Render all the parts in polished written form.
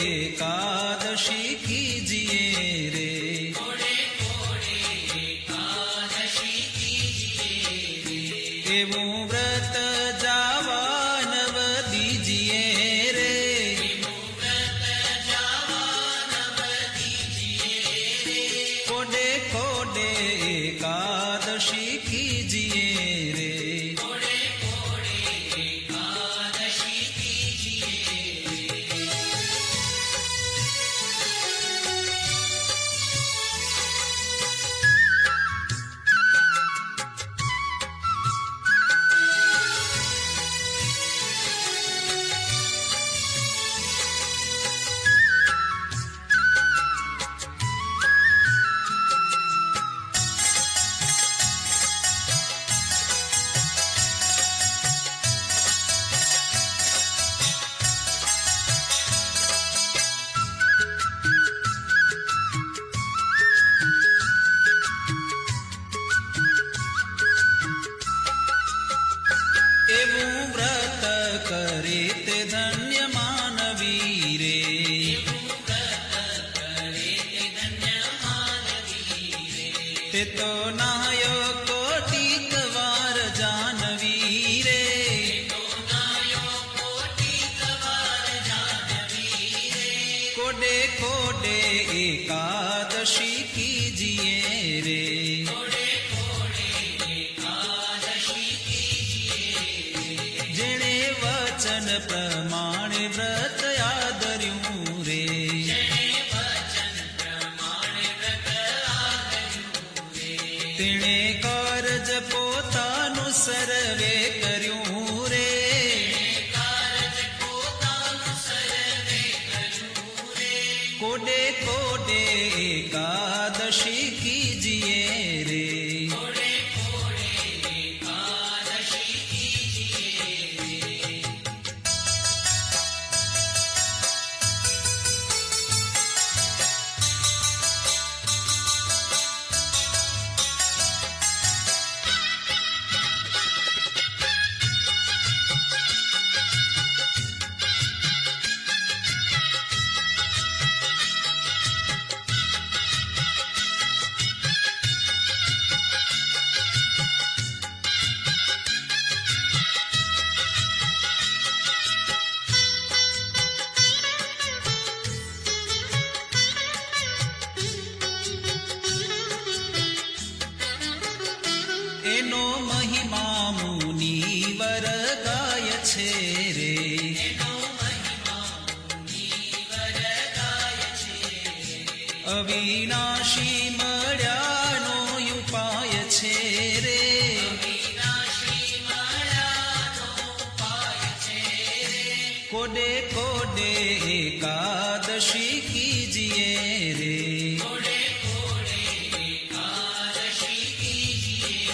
एकादशी कीजिए रे, कोडे कोडे एकादशी कीजिए रे, एवं व्रत जावा नव दीजिए रे, एवं व्रत जावा नव दीजिए रे, कोडे कोडे एकादशी कीजिए रे, कोडे कोडे एकादशी कीजिए रे। एवं व्रत करे ते धन्य मानवी रे, एवं व्रत करे ते धन्य मानवी रे, ते तो नायो कोटिक वार जानवी रे, तो नायो कोटिक वार जानवी रे, कोडे कोडे एकादशी कीजिए रे, कोडे कोडे एकादशी कीजिए रे, जेणे वचन प्रमाणे व्रत आदर्યું रे, जेणे वचन प्रमाणे व्रत आदर्યું रे, तेणे કારજ પોતાનું સર્વે કર્યું રે, કારજ પોતાનું સર્વે કર્યું રે, કોડે કોડે એકાદશી કીજીએ રે, કોડે કોડે એકાદશી કીજીએ રે. એનો મહિમા મુનિવર ગાય છે રે, એનો મહિમા મુનિવર ગાય છે રે, અવિનાશી મળ્યાનો ઉપાય છે રે, વિનાશી મળ્યાનો ઉપાય છે રે, કોડે કોડે એકાદશી કીજીએ રે, કોડે કોડે એકાદશી કીજીએ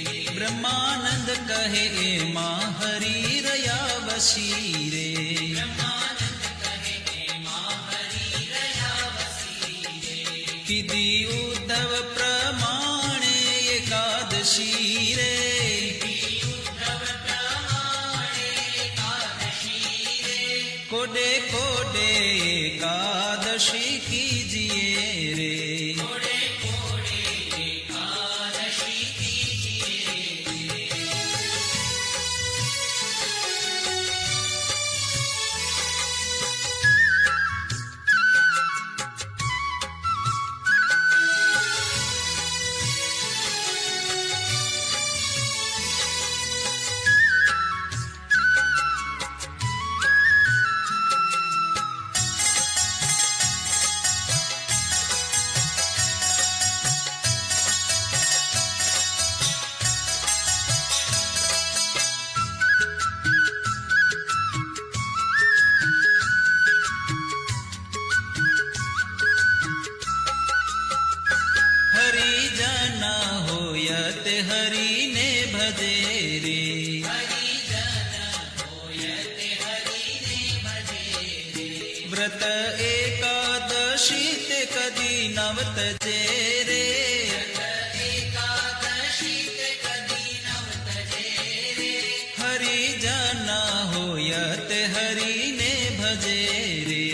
રે. બ્રહ્માનંદ કહે એમાં હરી રહ્યા વસી રે, બ્રહ્માનંદ કહે એમાં હરિ રહ્યા વસી રે, કીધી ઉદ્ધવ પ્રમાણે એકાદશી રે, ઉદ્ધવ પ્રમાણે એકાદશી રે, કોડે કોડે એકાદશી કીજીએ રે, કોડે કોડે એકાદશી કીજીએ રે. હરિને ભજે રે. વ્રત એકાદશી તે કદી નવ તજે રે. હરિજન હોય તે હરિને ભજે રે.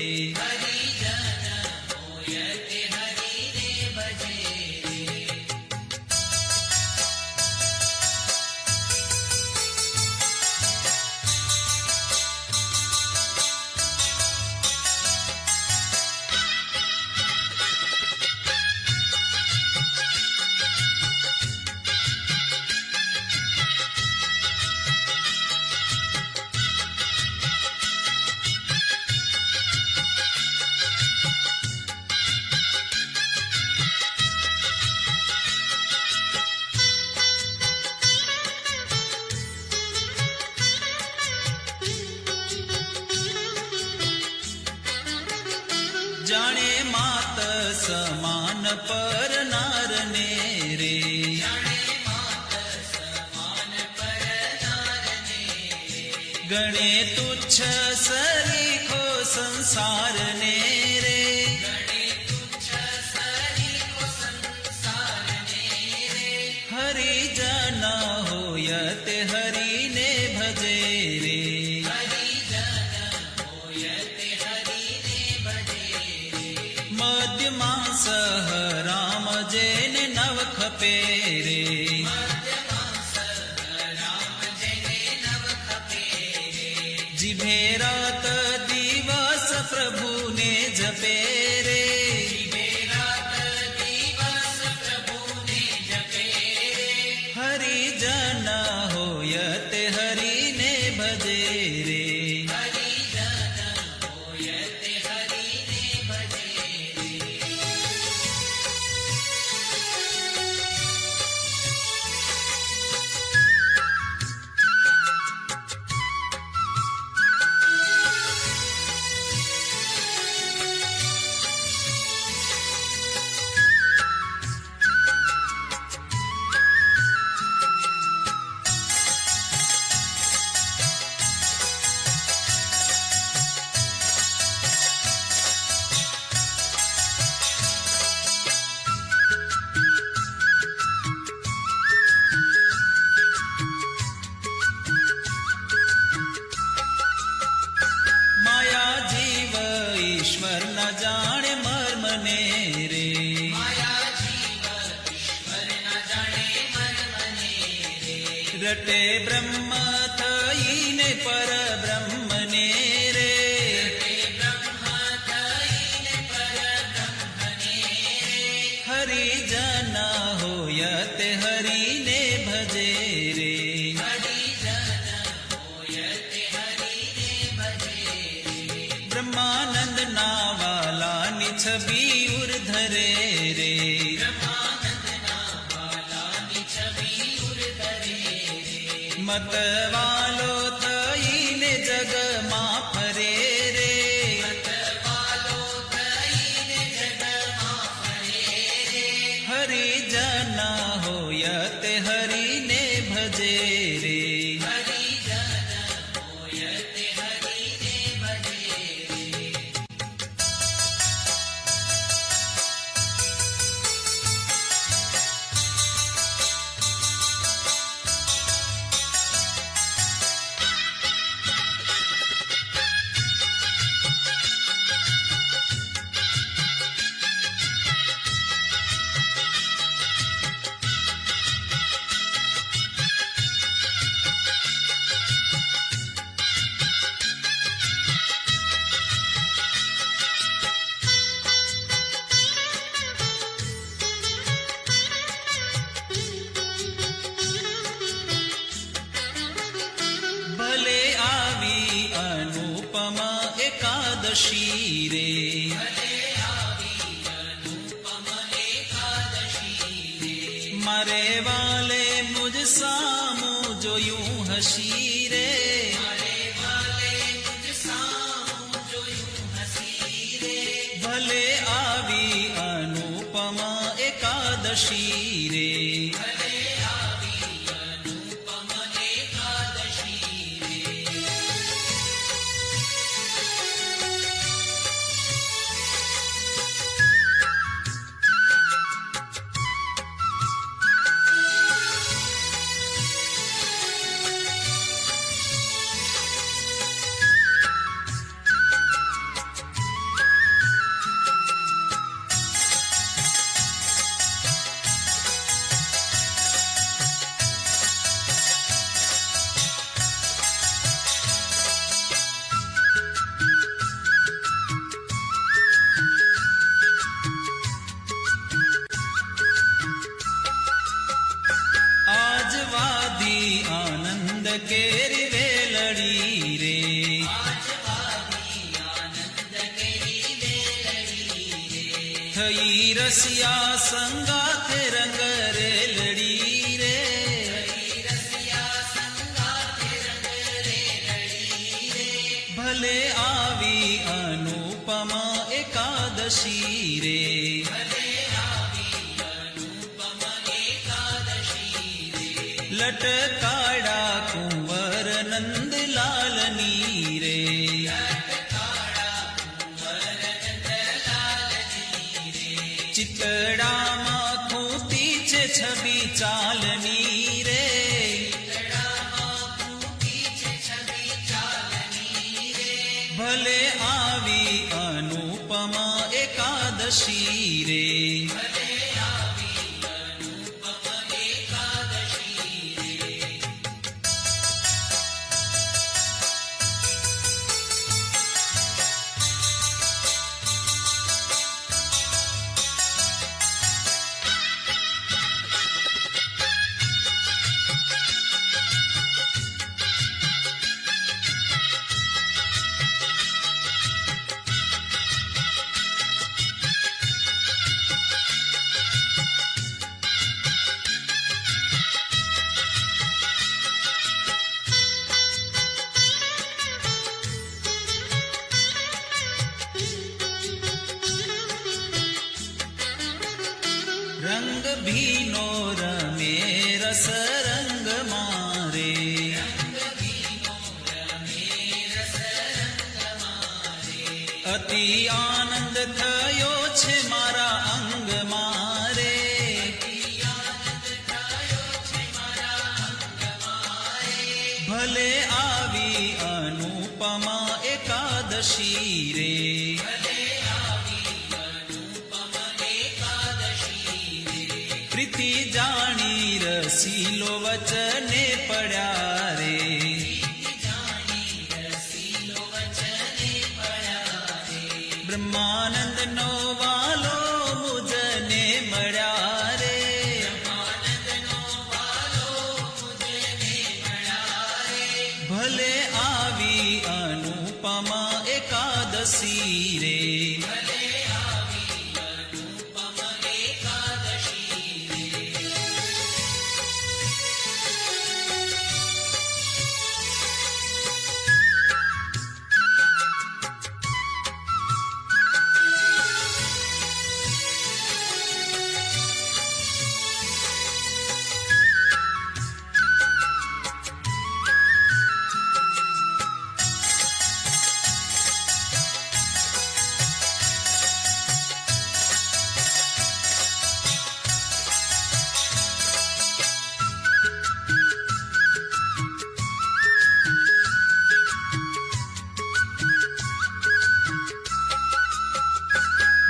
જાણે માત સમાન પરનારને રે. ગણે તુચ્છ સરીખો સંસારને રે. હરિજન હોય તે હરિને ભજે રે. મધ્યમાં સહ રામ જેને નવ ખપે રે. જીભે રાત દિવસ પ્રભુને જપે રે. હરિજન હોય તે હરિને ભજે રે. માયા જીવ ઈશ્વર ન જાણે મર્મને રે. રટે બ્રહ્મ થઈને પરબ્રહ્મને રે. હરિજન હોય તે હરિને ભજે રે. બ્રહ્માનંદ ના વાલાની છબી ઉર્ધરે રે. મતવાલો થઈને જગમાં ફરે રે. હરિજન હોય તે હરિને ભજે રે. ભલે આવી અનુપમ એકાદશી રે. મારે વાલે મુજ સામું જોયું હસી રે. ભલે આવી અનુપમ એકાદશી રે. કેરી વેલડી રે. આજ વાવી આનંદ કેરી વેલડી રે. થઈ રસિયા સંગાથે રંગ રેલડી રે. રસિયા સંગાથે રંગ રેલડી રે. ભલે આવી અનુપમા એકાદશી રે. ભલે આવી અનુપમ એકાદશી રે. લટકાડા કુંવર નંદલાલની રે. ચિતડામાં ખૂતી છે છબી ચાલની રે. ભલે આવી અનુપમા એકાદશી રે. રંગ ભીનો રમે રસ રંગ મારે. અતિ આનંદ થયો છે મારા અંગ મારે. ભલે આવી અનુપમા એકાદશી રે. પ્રીતિ જાણી રસીલો વચને પડ્યા રે. બ્રહ્માનંદ નો વાલો મુજને મળ્યા રે. ભલે આવી અનુપમા એકાદશી રે.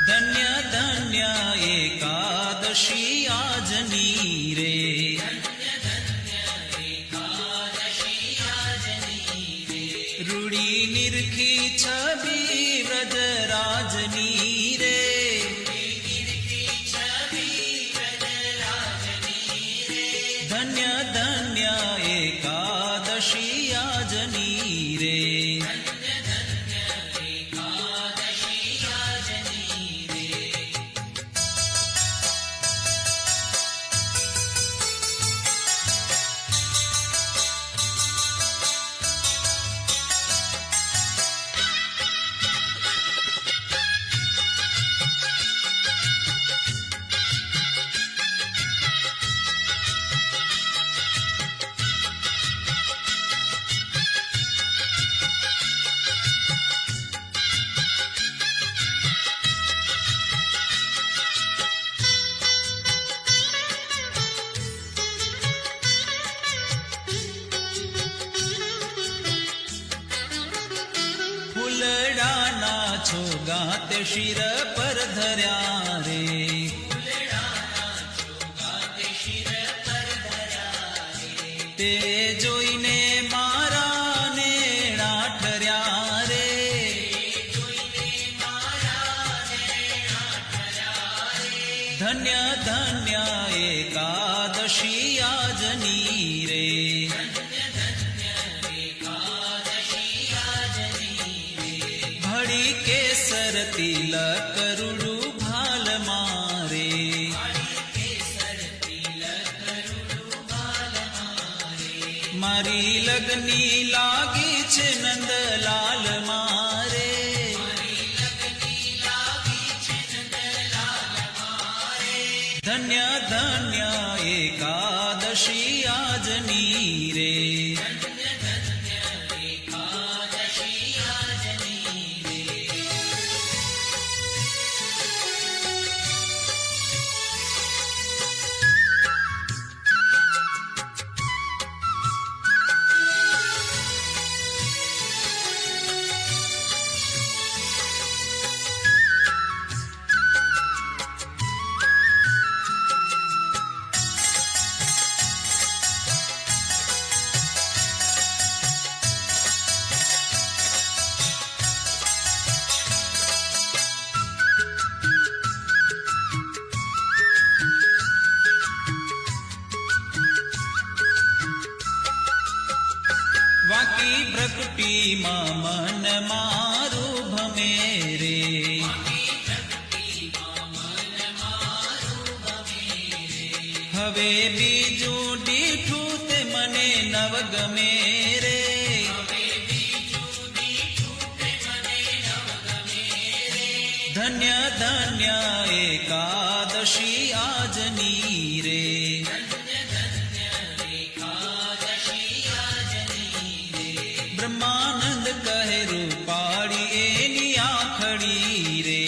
ધન્ય ધન્ય એકાદશી આજની રે. રૂડી નિરખી છબી વ્રજરાજની રે. ધન્ય ધન્ય એકાદશી આજની રે. છો ગાતે શિર પર ધર્યા રે. તે જોઈને મારા નેણા ઠર્યા રે. ધન્ય ધન્ય એકાદશી આજની રે. મારી લગની લાગી છે નંદલાલ મારે, ધન્ય ધન્ય એકાદશી આજની રે. વાકી પ્રકૃતિમાં મન મારું ભમે રે, હવે બીજું દીઠું તે મને નવ ગમે રે. ધન્ય ધન્ય એકાદશી આજની રે. બ્રહ્માનંદ કહે રૂપાળી એની આખડી રે,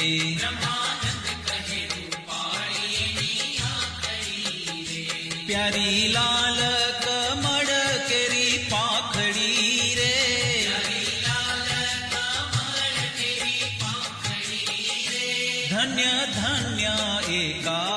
પ્યારી લાલ કમળ કેરી પાખડી રે. ધન્ય ધન્ય એકા